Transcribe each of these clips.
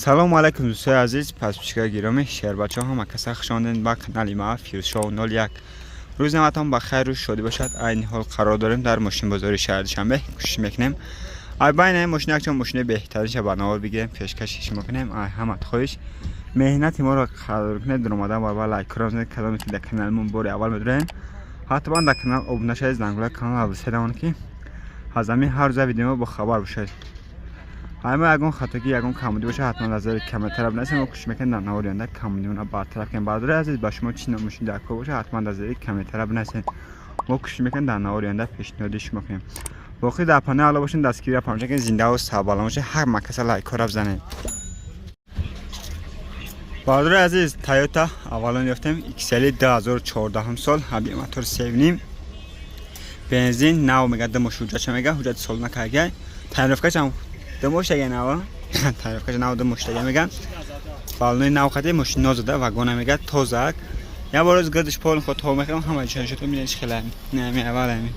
سلام علیکم دوستای عزیز، پس پیشگاه گرامی شهر بچه ها کسا خوشاندین با کانال ما فیروز شو 01. روز نمتان بخیر روز شده باشد. این حال قرار داریم در ماشین بازاری شهر دوشنبه کوشش میکنیم ای بین این ماشین یک ماشین بهترینش برنامه بگیریم پیشکشش میکنیم. ای همت خوش مهنت ما رو قدر کنید، در اومدن و لایک کنید، کدامی که در کانالمون بار اول میدونین حتما در کانال ابونه شید، زنگوله کانال بزنید که از همین هر روز ویدیو با خبر باشید. همه اگون خطاگی اگون کامودی باشه حتما نظر کامنت طرف نسیم و کوشش میکنید در نهار آینده کامودیونا برطرف کنیم. برادر عزیز با شما چی نموشین در کو باشه حتما نظر کامنت طرف نسیم و کوشش میکنید در نهار آینده پیشنهادش میکنیم. باقی در پانه علاوه باشین دستگیری پامچه که زنده و سلام باشه هر مکس لایک رو بزنید. برادر عزیز تویوتا اولا یافتیم XL 2014 سال هبی موتور 7.5 بنزین نو میگه دمش حجت میگه حجت سال نکرده تعریفش هم دمش دیگه نو تعریفش نو دمش دیگه میگن بالای نو خدی ماشین نازده واگن میگه توزک یا باز گردش پول خود تو میگم همه چیز تو میدونی خیلی نه می اول همین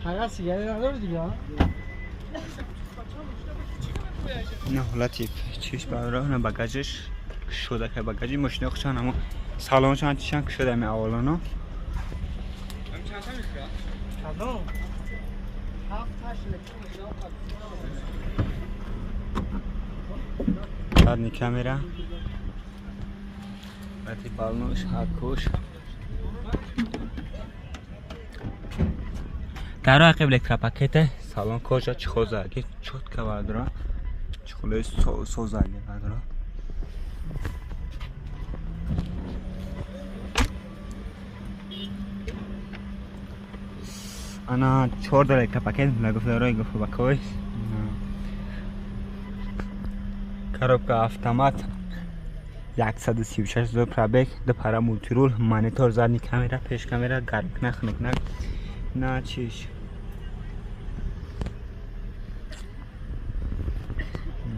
هر سیگاری نداره دیگه نه حالتی چیش برای نه باگاجش شده که باگاجی ماشین خوشان اما سالن چند چند شده می اولانو بعد کامera بعدی بالنوش هاکوش در عقب الکترا پاکت سالن کجا چخوزاگی چوت که بردارم چخوله سوزاگی بردارم انا 4 الکترا پاکت نگفت دارای گفت بکویش коробка автомат 136 زور پرابگ دو پارا مولتیرول مانیتور задний камера پیش камера гармикнах никнак на чиш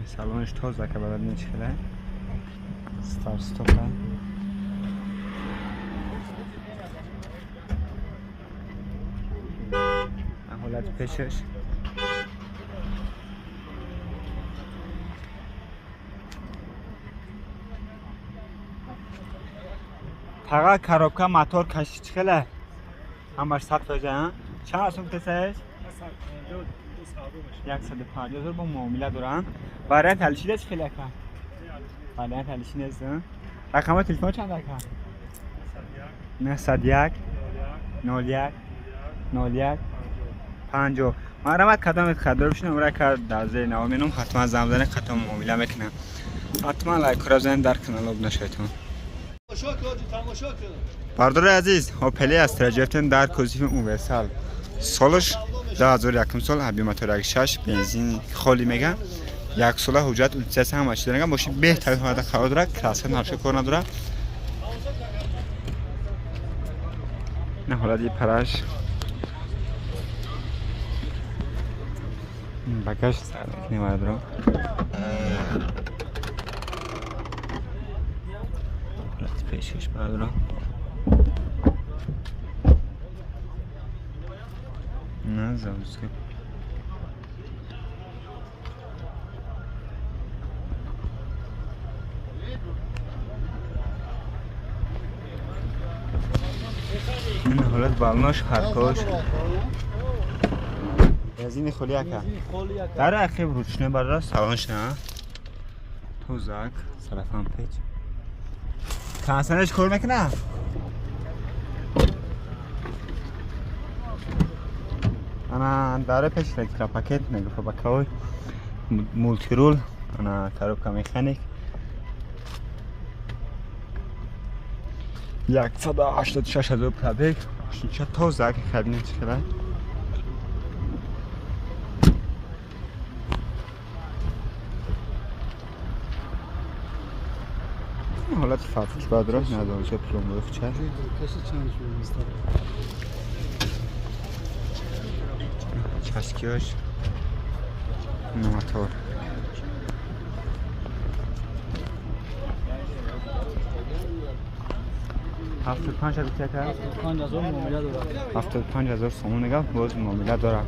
салонش тоза که بلد نیست خیلی ستار ستوپه حالت پیشش فقط коробка мотор کشی چخله همش 100 فجاه چند سوم تسش 150,000 با معامله دارن برای تلشیدش خیلی کم برای تلشید است رقم تلفن چند دکه 901 01 01 50 مرامت کدام خدمت بشین امرا کرد در زیر نوامینم حتما زمزنه ختم معامله میکنم حتما لایک رو بزنید در کانال ابونه شیتون. برادر عزیز اوپل استرا گرفتن در کوزیف اونورسال سالش 2001 سال هبی موتور 6 بنزین خالی میگن یک سال حجت اونسه هم ماشین دارن ماشین بهترین حالت قرار داره کلاس نرش کار نداره نه حالت پرش باگاج سر نمیاد رو پیشش بردارم نه زوز که این حالت بالناش خرکاش بنزین خالی اکا در عقب روشنه برای سالانش نه توزک سلفان پیچ کنسنش کار میکنه انا داره پیش الکترا پاکت نگفت بکوی مولتیرول انا коробка مکانیک 186,000 پرابگ چه توزک خیلی نمیشه حالت فرقش بعد راه نداره چه پلمبر چه کسی چند شو چسکیاش موتور 75 هزار چک هست؟ 5000 معامله داره. 75,000 سوم نگاه باز معامله داره.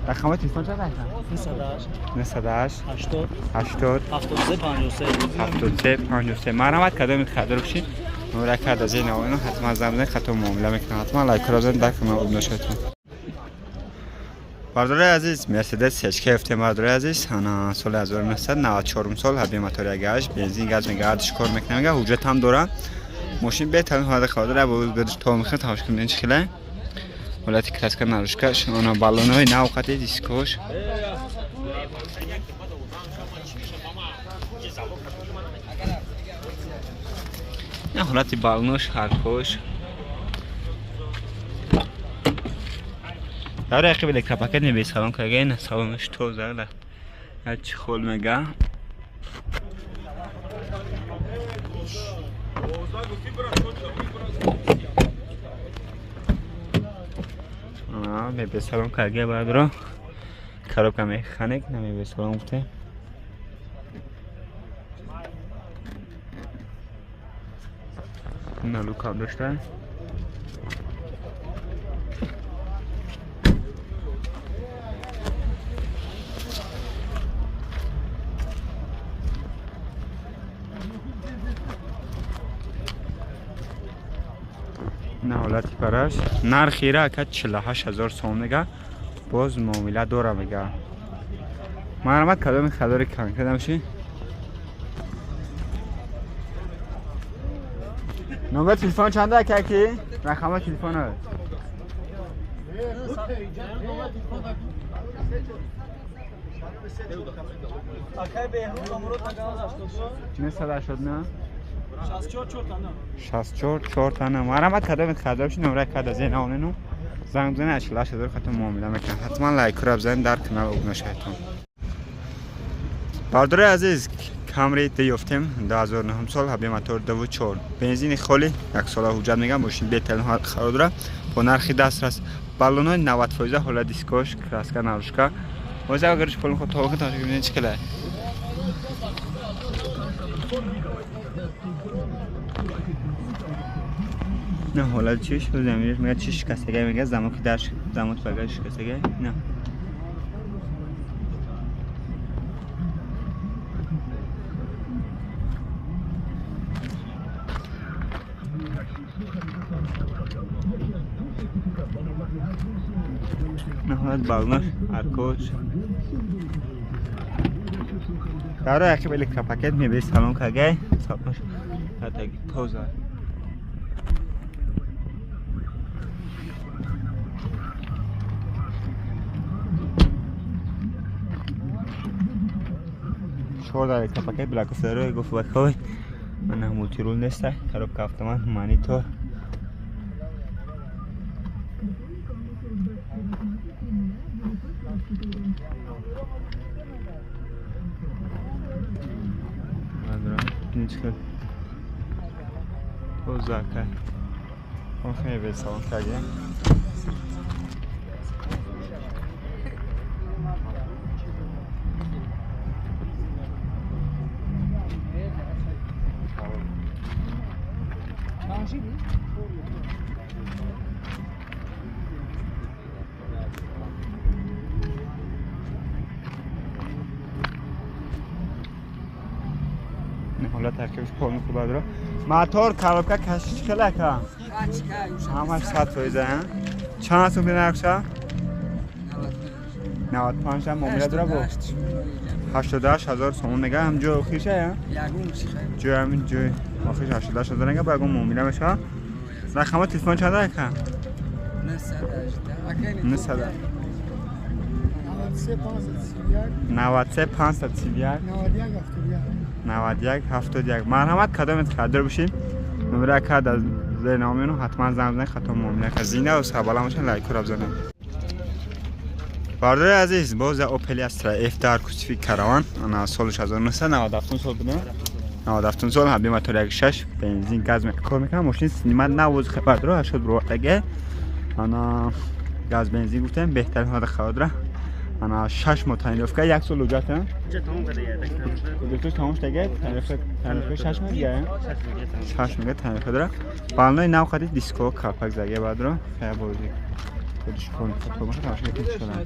رقم تلفن چند هست؟ 98 80 80 73 73 مرحمت کدام خدر بشین نمره کد از این آوینو حتما زمزن خطا معامله میکنم حتما لایک را بزنید در کانال ابن شدتون. بردار عزیز مرسدس HK افته بردار عزیز انا سال 1994 سال حبی موتور گاز بنزین گاز میگردش کار میکنه میگه حجت هم داره ماشین به تن حاضر خاطر بود بدش تو میخواد تماش کنین چخله ولات کلاس کن نروشکش انا بالونای نو قطعی دیسکوش نه حالتی بالونش هرکوش داره اخی بله کپاکت نبی سالن که نه سالنش تو زده هرچی خول میگه به سالن که باید رو خراب کمی خانه نمی به سالن بوده نلو کار داشته نه حالتی کارش نرخی را که 48,000 سوم میگه باز معامله داره میگه مرحمت کدام خداری کن کدام شی نمبر تلفن چنده که رقم تلفن ها چه صدا شد نه 64 تانه مرحمت کدام خدار بشین نمره کد از این آنونو زنگ بزنید 48,000 خطا معامله میکنه حتما لایک را بزنید در کانال ابن شیطان. بردار عزیز کامری دیفتیم 2009 سال حبی موتور 24 بنزین خالی یک سال حجت میگم ماشین بهترین حالت قرار داره با نرخ دسترس بالونای 90% حالت دیسکوش کراسکا نروشکا واسه اگرش پول خود تا تا ببینید چیکله نه حالت چیش رو زمینش میگه چیش شکستگی میگه زمان که در زمان بگه شکستگی نه نه حالت بالنش ارکوش داره اکی بلی کپاکت میبری سالون که گه سالونش حتی توزه شور داره کپاکت بلا کفته روی گفت بکوی من هموتی رول نیسته خراب کفته من مانی تو نیچکل بزرگه اون خیلی به سالن کردیم حالا ترکیبش پول خوب داره موتور کاربکا کشش کله که همش 100% ها چند سوم نرخشه 95 هم معامله داره با 88,000 سوم نگه هم جو خیشه جو همین جو آخرش 88,000 نگه باید معامله بشه رقم تلفن چنده که 93 531 91 71 مرحمت کدام خدر بشین نمره کد از زینامینو حتما زنگ خطا معامله که زینه و سبالا باشین لایک را بزنید. بردار عزیز باز اوپل استرا اف در کوچیک کاروان انا سالش 1997 سال بوده 97 سال حبی موتور 6 بنزین گاز کار میکنه ماشین سینما نوز خبر داره شد برو تگه انا گاز بنزین گفتم بهترین حالت خاطر انا 6 ماه تنیرفته یک سال وجات ها چه تمام کرده دکتر تمامش دیگه تنیرفته 6 ماه دیگه 6 میگه تنیرفته داره بالای نو خدید دیسکو کارپاک زگه بعد رو خیلی بودی خودش کن تو باشه تماشا کنید شدن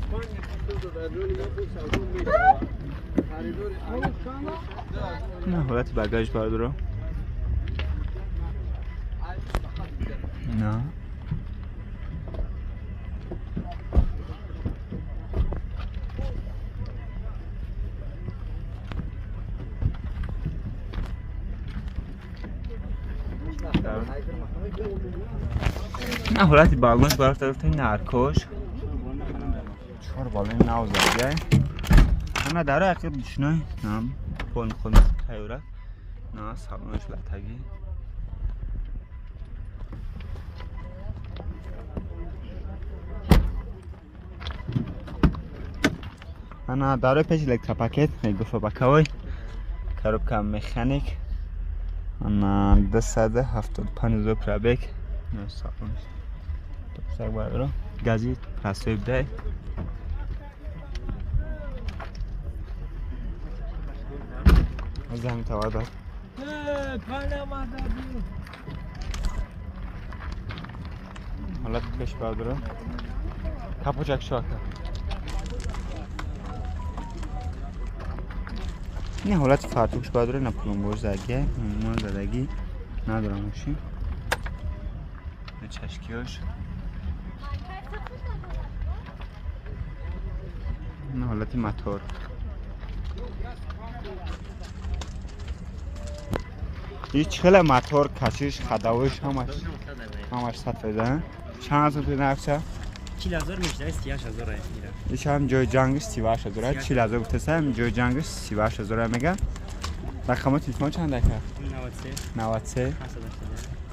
نه حالت بگاج بعد رو نه نه حالتی بالنش برای طرف نرکش چهار بالای نو زده نه داره اخیر دشنای نم پون خون تیوره نه سالونش لطگی انا داره پیش الکترا پاکت میگفت بکوی کاروبکا مکانیک انا 275 پرابک نه سالونش سگ باید رو گازی پرستوی بده زمین توار داد حالت پیش باید رو کپوچک شاکه نه حالت فرتوکش باید رو نه پلومبور زدگه ما زدگی ندارم باشیم نه چشکیاش نه حالت موتور هیچ خیلی موتور کشیش خداوش همش 100%. چند هزار توی نقشه؟ 4000 میشه 38000 میره ایش هم جای جنگش 38000 4000 گفته سم جای جنگش 38000 میگن رقم تلفن چند دکه 93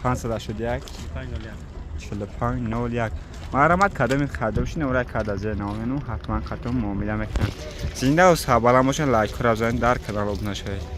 581 4501 مرحمت کدام خدمش نوره کد از نامنو حتما ختم معامله میکنم زنده و سلام باشین لایک کنید در کانال ابنا شوید